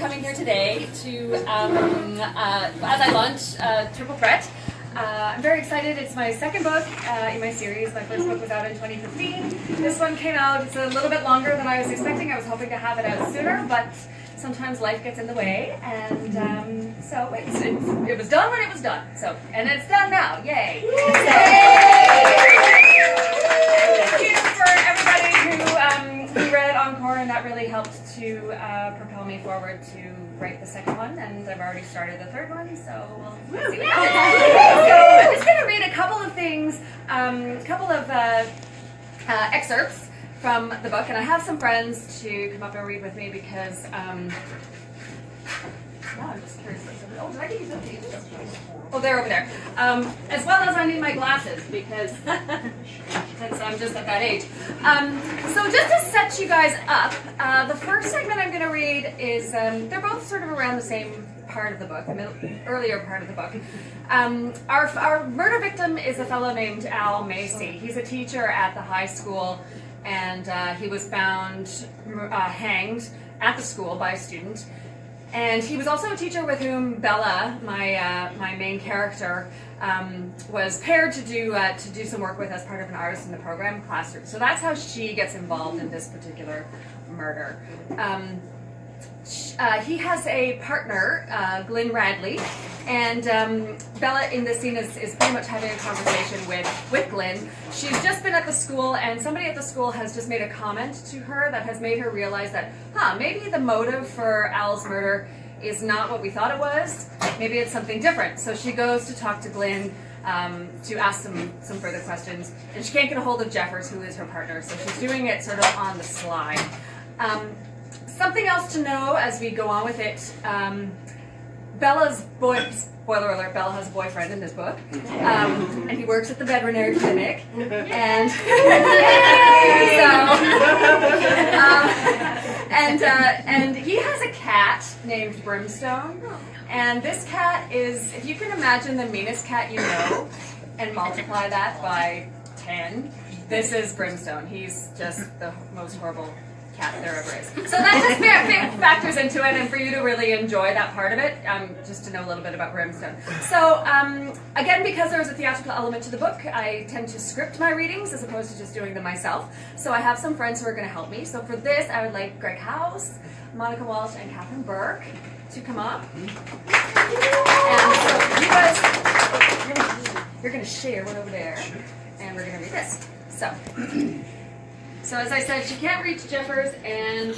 coming here today to, as I launch Triple Threat. I'm very excited. It's my second book in my series. My first book was out in 2015. This one came out, it's a little bit longer than I was expecting. I was hoping to have it out sooner, but sometimes life gets in the way, and so it was done when it was done. So, and it's done now. Yay! Thank you for everybody who read Encore, and that really helped to propel me forward to write the second one, and I've already started the third one, so we'll see what happens. So I'm just going to read a couple of things, excerpts from the book, and I have some friends to come up and read with me because, I'm just curious. Oh, did I get these up to you? Oh, they're over there. As well as I need my glasses because since I'm just at that age. So just to set you guys up, the first segment I'm going to read is, they're both sort of around the same part of the book, the earlier part of the book. Our murder victim is a fellow named Al Macy. He's a teacher at the high school, and he was found hanged at the school by a student. And he was also a teacher with whom Bella, my main character, was paired to do some work with as part of an artist in the program classroom. So that's how she gets involved in this particular murder. He has a partner, Glyn Radley, and Bella in this scene is pretty much having a conversation with Glyn. She's just been at the school, and somebody at the school has just made a comment to her that has made her realize that, maybe the motive for Al's murder is not what we thought it was. Maybe it's something different. So she goes to talk to Glyn to ask some further questions, and she can't get a hold of Jeffers, who is her partner, so she's doing it sort of on the sly. Something else to know as we go on with it, spoiler alert, Bella has a boyfriend in this book, and he works at the veterinary clinic, and and he has a cat named Brimstone, and this cat is, if you can imagine the meanest cat you know, and multiply that by 10, this is Brimstone. He's just the most horrible cat there ever is. So that just factors into it, and for you to really enjoy that part of it, just to know a little bit about Brimstone. So again, because there's a theatrical element to the book, I tend to script my readings as opposed to just doing them myself. So I have some friends who are going to help me. So for this, I would like Greg House, Monica Walsh, and Catherine Burke to come up. And so you guys, you're going to share one over there, and we're going to read this. So as I said, she can't reach Jeffers, and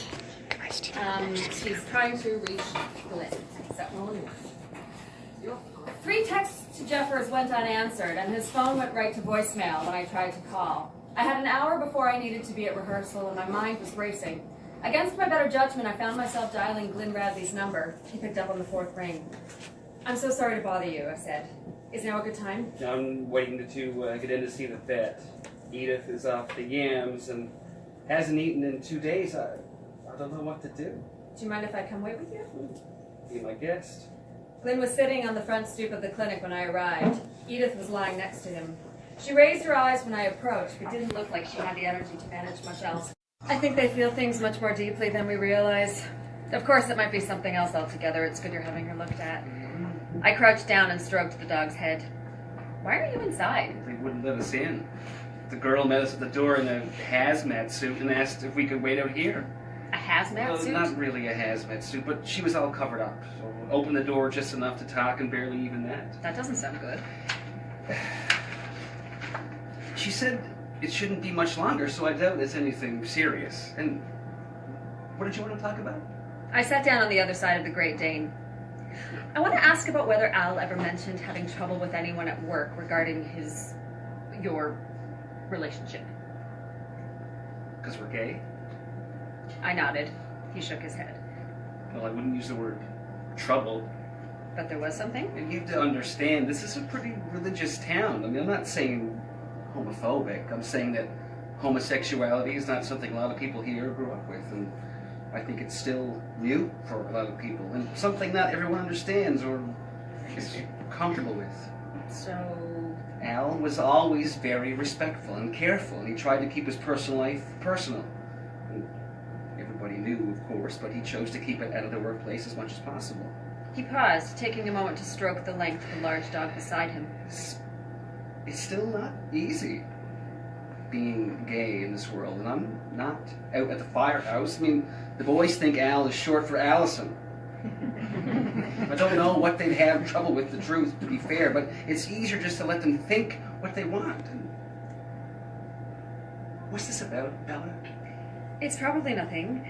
she's trying to reach Glyn. So, 3 texts to Jeffers went unanswered, and his phone went right to voicemail when I tried to call. I had an hour before I needed to be at rehearsal, and my mind was racing. Against my better judgment, I found myself dialing Glyn Radley's number. He picked up on the 4th ring. "I'm so sorry to bother you," I said. "Is now a good time?" I'm waiting to get in to see the vet. Edith is off the yams and hasn't eaten in 2 days. I don't know what to do. Do you mind if I come wait with you? Be my guest. Glyn was sitting on the front stoop of the clinic when I arrived. Edith was lying next to him. She raised her eyes when I approached, but didn't look like she had the energy to manage much else. I think they feel things much more deeply than we realize. Of course, it might be something else altogether. It's good you're having her looked at. I crouched down and stroked the dog's head. "Why are you inside?" They wouldn't let us in. The girl met us at the door in a hazmat suit and asked if we could wait out here. A hazmat suit? Not really a hazmat suit, but she was all covered up. So opened the door just enough to talk, and barely even that. That doesn't sound good. She said it shouldn't be much longer, so I doubt it's anything serious. And what did you want to talk about? I sat down on the other side of the Great Dane. "I want to ask about whether Al ever mentioned having trouble with anyone at work regarding your relationship." Because we're gay? I nodded. He shook his head. Well, I wouldn't use the word trouble. But there was something? And you have to understand, this is a pretty religious town. I mean, I'm not saying homophobic. I'm saying that homosexuality is not something a lot of people here grew up with. And I think it's still new for a lot of people. And something not everyone understands or is comfortable with. So... Al was always very respectful and careful, and he tried to keep his personal life personal. And everybody knew, of course, course, but he chose to keep it out of the workplace as much as possible. He paused, taking a moment to stroke the length of the large dog beside him. It's still not easy being gay in this world, and I'm not out at the firehouse. I mean, the boys think Al is short for Allison. I don't know what they'd have trouble with, the truth, to be fair, but it's easier just to let them think what they want. And what's this about, Bella? It's probably nothing,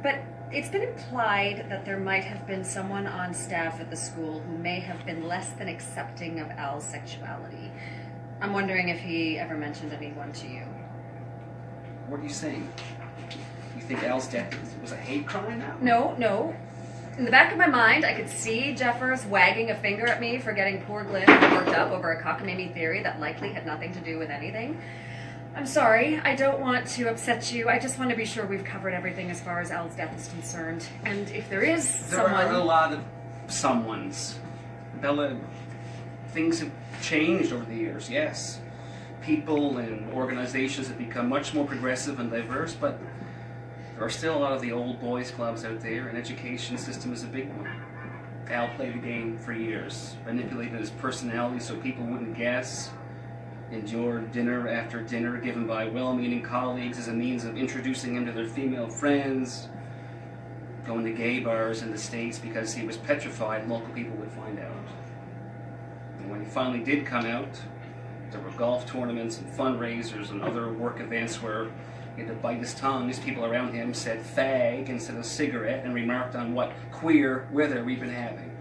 but it's been implied that there might have been someone on staff at the school who may have been less than accepting of Al's sexuality. I'm wondering if he ever mentioned anyone to you. What are you saying? You think Al's death was a hate crime now? No. In the back of my mind, I could see Jeffers wagging a finger at me for getting poor Glenn worked up over a cockamamie theory that likely had nothing to do with anything. I'm sorry, I don't want to upset you. I just want to be sure we've covered everything as far as Al's death is concerned. And if there is someone... There are a lot of someones. Bella, things have changed over the years, yes. People and organizations have become much more progressive and diverse, but there are still a lot of the old boys clubs out there, and education system is a big one. Al played the game for years, manipulated his personality so people wouldn't guess, endured dinner after dinner given by well-meaning colleagues as a means of introducing him to their female friends, going to gay bars in the States because he was petrified local people would find out. And when he finally did come out, there were golf tournaments and fundraisers and other work events where he had to bite his tongue as people around him said fag instead of cigarette and remarked on what queer weather we've been having.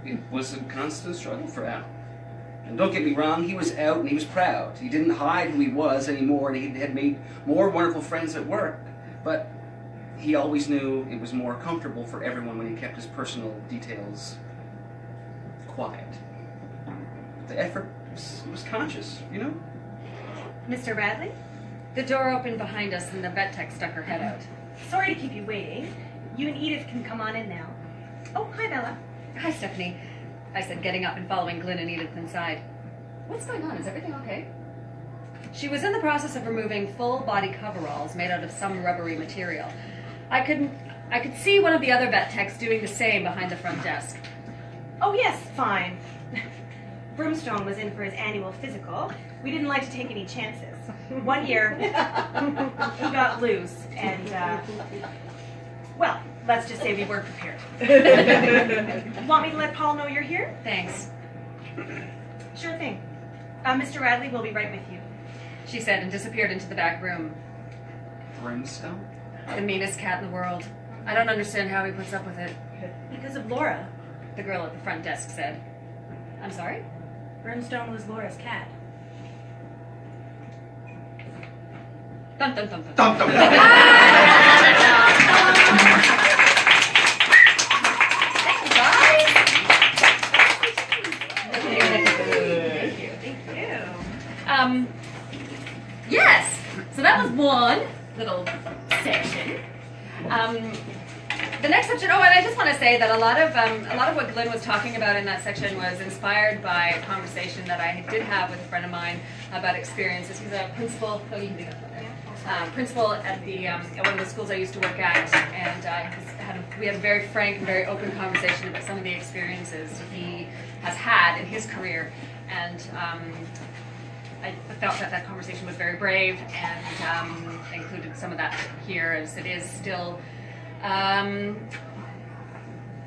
It was a constant struggle for Al. And don't get me wrong, he was out and he was proud. He didn't hide who he was anymore, and he had made more wonderful friends at work. But he always knew it was more comfortable for everyone when he kept his personal details quiet. The effort was conscious, you know? Mr. Radley? The door opened behind us and the vet tech stuck her head out. Sorry to keep you waiting. You and Edith can come on in now. Oh, hi, Bella. Hi, Stephanie. I said, getting up and following Glenn and Edith inside. What's going on? Is everything okay? She was in the process of removing full body coveralls made out of some rubbery material. I could see one of the other vet techs doing the same behind the front desk. Oh, yes, fine. Brimstone was in for his annual physical. We didn't like to take any chances. One year, he got loose, and, well, let's just say we weren't prepared. Want me to let Paul know you're here? Thanks, Sure thing. Mr. Radley will be right with you. she said and disappeared into the back room. Brimstone? The meanest cat in the world. I don't understand how he puts up with it, Because of Laura. the girl at the front desk said. I'm sorry? Brimstone was Laura's cat. Dun dun dun dun. Dum, dum, dum. Thank you. Yes. So that was one little section. The next section. Oh, and I just want to say that a lot of what Glenn was talking about in that section was inspired by a conversation that I did have with a friend of mine about experiences. He's a principal. Oh, you can do that one there. Principal at one of the schools I used to work at, and we had a very frank and very open conversation about some of the experiences he has had in his career, and I felt that that conversation was very brave, and included some of that here, as it is still an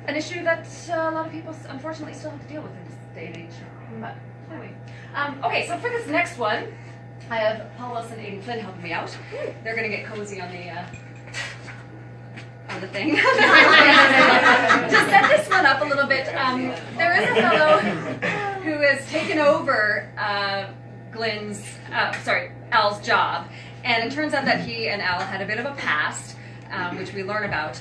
issue that a lot of people unfortunately still have to deal with in this day and age. But anyway, okay, so for this next one, I have Paul Wilson and Aiden Flynn helping me out. They're going to get cozy on the thing. To set this one up a little bit, there is a fellow who has taken over Al's job, and it turns out that he and Al had a bit of a past, which we learn about.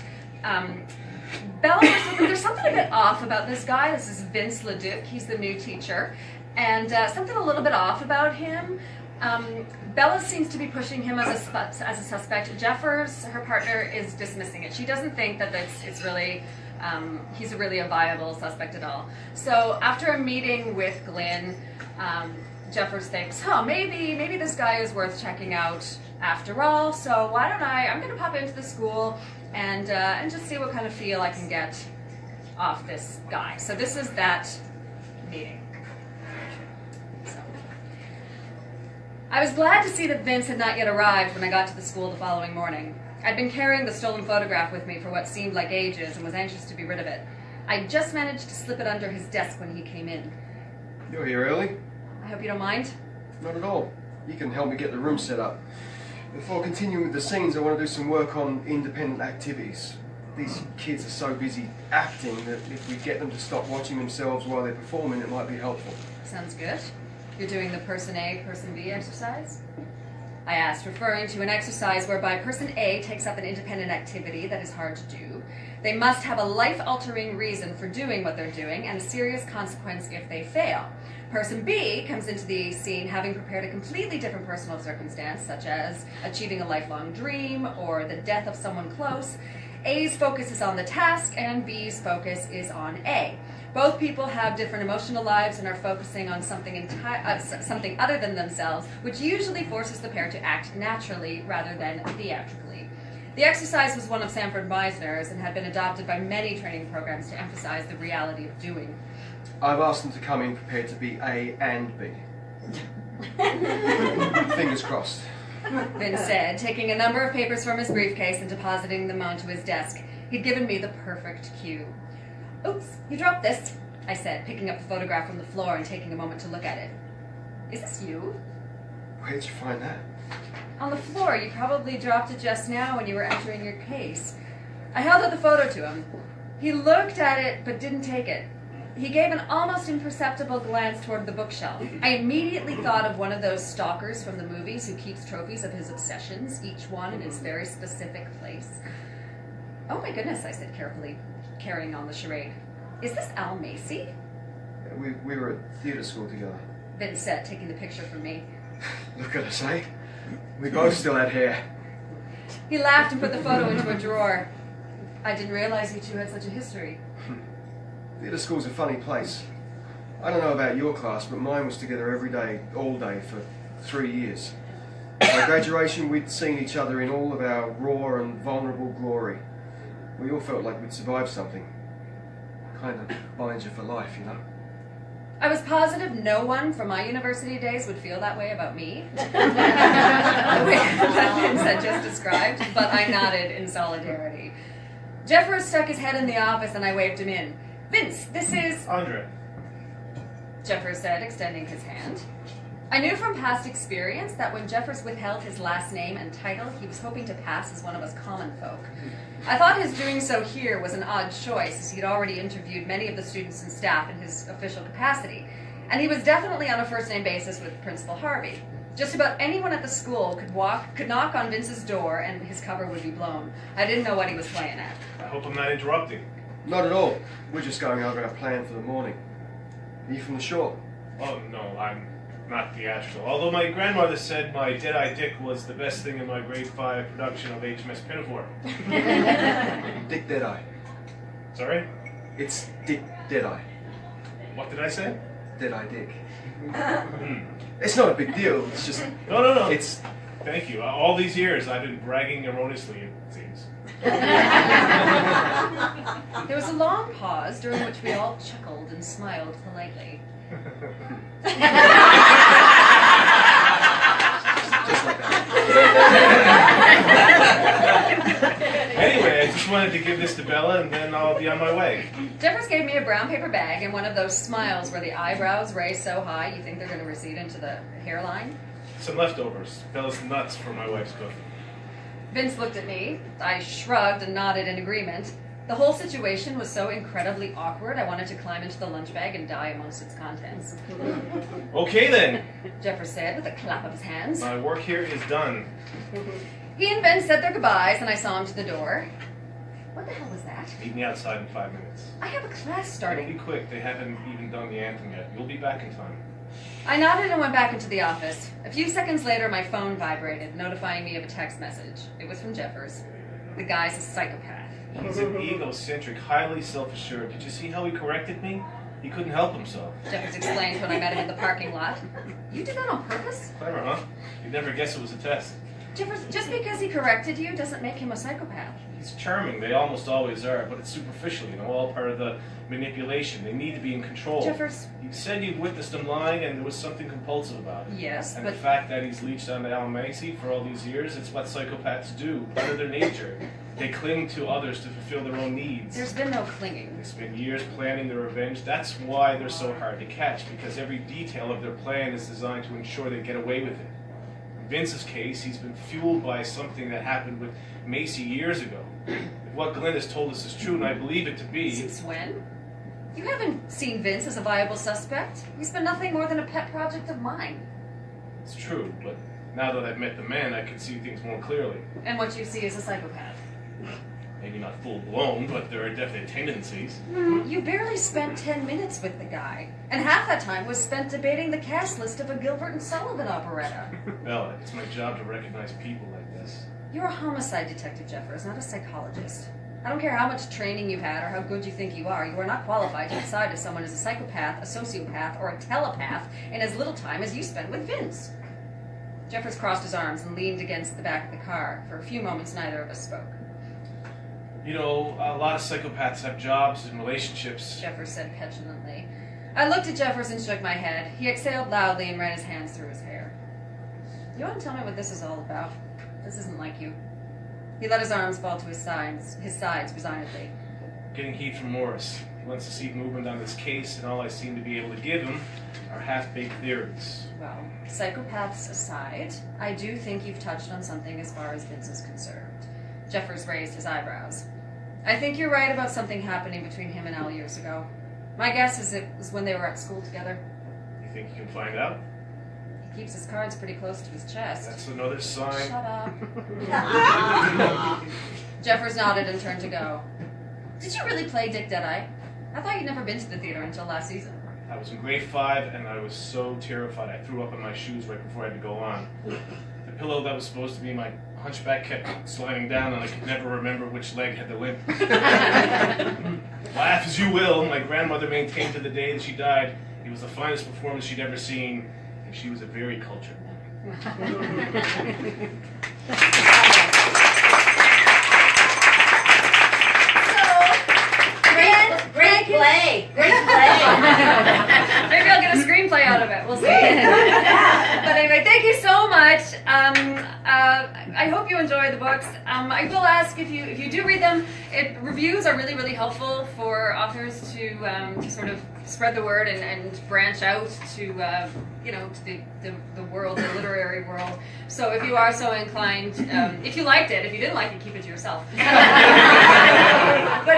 Bella, there's something a bit off about this guy. This is Vince Leduc. He's the new teacher, and something a little bit off about him. Bella seems to be pushing him as a suspect. Jeffers, her partner, is dismissing it. She doesn't think that it's really he's really a viable suspect at all. So after a meeting with Glenn, Jeffers thinks, maybe this guy is worth checking out after all, so why don't I'm going to pop into the school and just see what kind of feel I can get off this guy. So this is that meeting. So, I was glad to see that Vince had not yet arrived when I got to the school the following morning. I'd been carrying the stolen photograph with me for what seemed like ages and was anxious to be rid of it. I just managed to slip it under his desk when he came in. You're here early? I hope you don't mind. Not at all. You can help me get the room set up. Before continuing with the scenes, I want to do some work on independent activities. These kids are so busy acting that if we get them to stop watching themselves while they're performing, it might be helpful. Sounds good. You're doing the person A, person B exercise? I asked, referring to an exercise whereby person A takes up an independent activity that is hard to do. They must have a life-altering reason for doing what they're doing and a serious consequence if they fail. Person B comes into the scene having prepared a completely different personal circumstance, such as achieving a lifelong dream or the death of someone close. A's focus is on the task and B's focus is on A. Both people have different emotional lives and are focusing on something other than themselves, which usually forces the pair to act naturally rather than theatrically. The exercise was one of Sanford Meisner's and had been adopted by many training programs to emphasize the reality of doing. I've asked them to come in prepared to be A and B. Fingers crossed. Vince said, taking a number of papers from his briefcase and depositing them onto his desk. He'd given me the perfect cue. Oops, you dropped this, I said, picking up the photograph from the floor and taking a moment to look at it. Is this you? Where'd you find that? On the floor. You probably dropped it just now when you were entering your case. I held out the photo to him. He looked at it but didn't take it. He gave an almost imperceptible glance toward the bookshelf. I immediately thought of one of those stalkers from the movies who keeps trophies of his obsessions, each one in its very specific place. Oh my goodness, I said carefully, carrying on the charade. Is this Al Macy? We were at theatre school together. Vince said, taking the picture from me. Look at us, eh? We both still had hair. He laughed and put the photo into a drawer. I didn't realize you two had such a history. Theatre school's a funny place. I don't know about your class, but mine was together every day, all day, for 3 years. By graduation, we'd seen each other in all of our raw and vulnerable glory. We all felt like we'd survived something. Kind of binds you for life, you know? I was positive no one from my university days would feel that way about me. The way that Vince had just described, but I nodded in solidarity. Jeffers stuck his head in the office and I waved him in. Vince, this is... Andre. Jeffers said, extending his hand. I knew from past experience that when Jeffers withheld his last name and title, he was hoping to pass as one of us common folk. I thought his doing so here was an odd choice, as he'd already interviewed many of the students and staff in his official capacity, and he was definitely on a first-name basis with Principal Harvey. Just about anyone at the school could knock on Vince's door and his cover would be blown. I didn't know what he was playing at. I hope I'm not interrupting. Not at all. We're just going over our plan for the morning. Are you from the shore? Oh, no, I'm not theatrical. Although my grandmother said my Dead-Eye Dick was the best thing in my grade 5 production of HMS Pinafore. Dick Deadeye. Sorry? It's Dick Deadeye. What did I say? Deadeye Dick. It's not a big deal, it's just... No. It's... Thank you. All these years I've been bragging erroneously, it seems. There was a long pause, during which we all chuckled and smiled politely. just like that. Anyway, I just wanted to give this to Bella and then I'll be on my way. Jeffers gave me a brown paper bag and one of those smiles where the eyebrows raise so high you think they're going to recede into the hairline. Some leftovers. Bella's nuts for my wife's cooking. Vince looked at me. I shrugged and nodded in agreement. The whole situation was so incredibly awkward, I wanted to climb into the lunch bag and die amongst its contents. Okay then. Jeffers said with a clap of his hands. My work here is done. He and Vince said their goodbyes and I saw him to the door. What the hell was that? Meet me outside in 5 minutes. I have a class It'll starting. be quick. They haven't even done the anthem yet. You'll be back in time. I nodded and went back into the office. A few seconds later, my phone vibrated, notifying me of a text message. It was from Jeffers. The guy's a psychopath. He's an egocentric, highly self-assured. Did you see how he corrected me? He couldn't help himself. Jeffers explained when I met him in the parking lot. You did that on purpose? Clever, huh? You'd never guess it was a test. Jeffers, just because he corrected you doesn't make him a psychopath. He's charming. They almost always are, but it's superficial, all part of the manipulation. They need to be in control. Jeffers. You said you'd witnessed him lying and there was something compulsive about it. Yes, And but the fact that he's leached onto Al Macy for all these years, it's what psychopaths do. Part of their nature. They cling to others to fulfill their own needs. there's been no clinging. They spend years planning their revenge. That's why they're so hard to catch, because every detail of their plan is designed to ensure they get away with it. In Vince's case, he's been fueled by something that happened with Macy years ago. If what Glenn has told us is true, and I believe it to be... Since when? You haven't seen Vince as a viable suspect. He's been nothing more than a pet project of mine. It's true, but now that I've met the man, I can see things more clearly. And what you see is a psychopath. Maybe not full-blown, but there are definite tendencies. You barely spent 10 minutes with the guy, and half that time was spent debating the cast list of a Gilbert and Sullivan operetta. Bella, it's my job to recognize people like this. You're a homicide detective, Jeffers, not a psychologist. I don't care how much training you've had or how good you think you are not qualified to decide if someone is a psychopath, a sociopath, or a telepath in as little time as you spent with Vince. Jeffers crossed his arms and leaned against the back of the car. For a few moments, neither of us spoke. A lot of psychopaths have jobs and relationships. Jeffers said petulantly. I looked at Jeffers and shook my head. He exhaled loudly and ran his hands through his hair. You want to tell me what this is all about? This isn't like you. He let his arms fall to his sides resignedly. Getting heat from Morris. He wants to see movement on this case, and all I seem to be able to give him are half-baked theories. Well, psychopaths aside, I do think you've touched on something as far as Vince is concerned. Jeffers raised his eyebrows. I think you're right about something happening between him and Al years ago. My guess is it was when they were at school together. You think you can find out? He keeps his cards pretty close to his chest. That's another sign. Shut up. Jeffers nodded and turned to go. Did you really play Dick Deadeye? I thought you'd never been to the theater until last season. I was in grade 5, and I was so terrified I threw up in my shoes right before I had to go on. The pillow that was supposed to be my hunchback kept sliding down, and I could never remember which leg had the limp. Laugh as you will, my grandmother maintained to the day that she died it was the finest performance she'd ever seen, and she was a very cultured woman. Great play. Maybe I'll get a screenplay out of it. We'll see. But anyway, thank you so much. I hope you enjoy the books. I will ask if you do read them. Reviews are really, really helpful for authors to sort of spread the word and branch out to to the world, the literary world. So if you are so inclined, if you liked it, if you didn't like it, keep it to yourself. But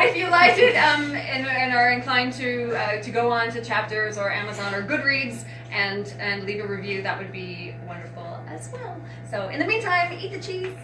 if you liked it and are inclined to go on to Chapters or Amazon or Goodreads and leave a review, that would be wonderful as well. So in the meantime, eat the cheese.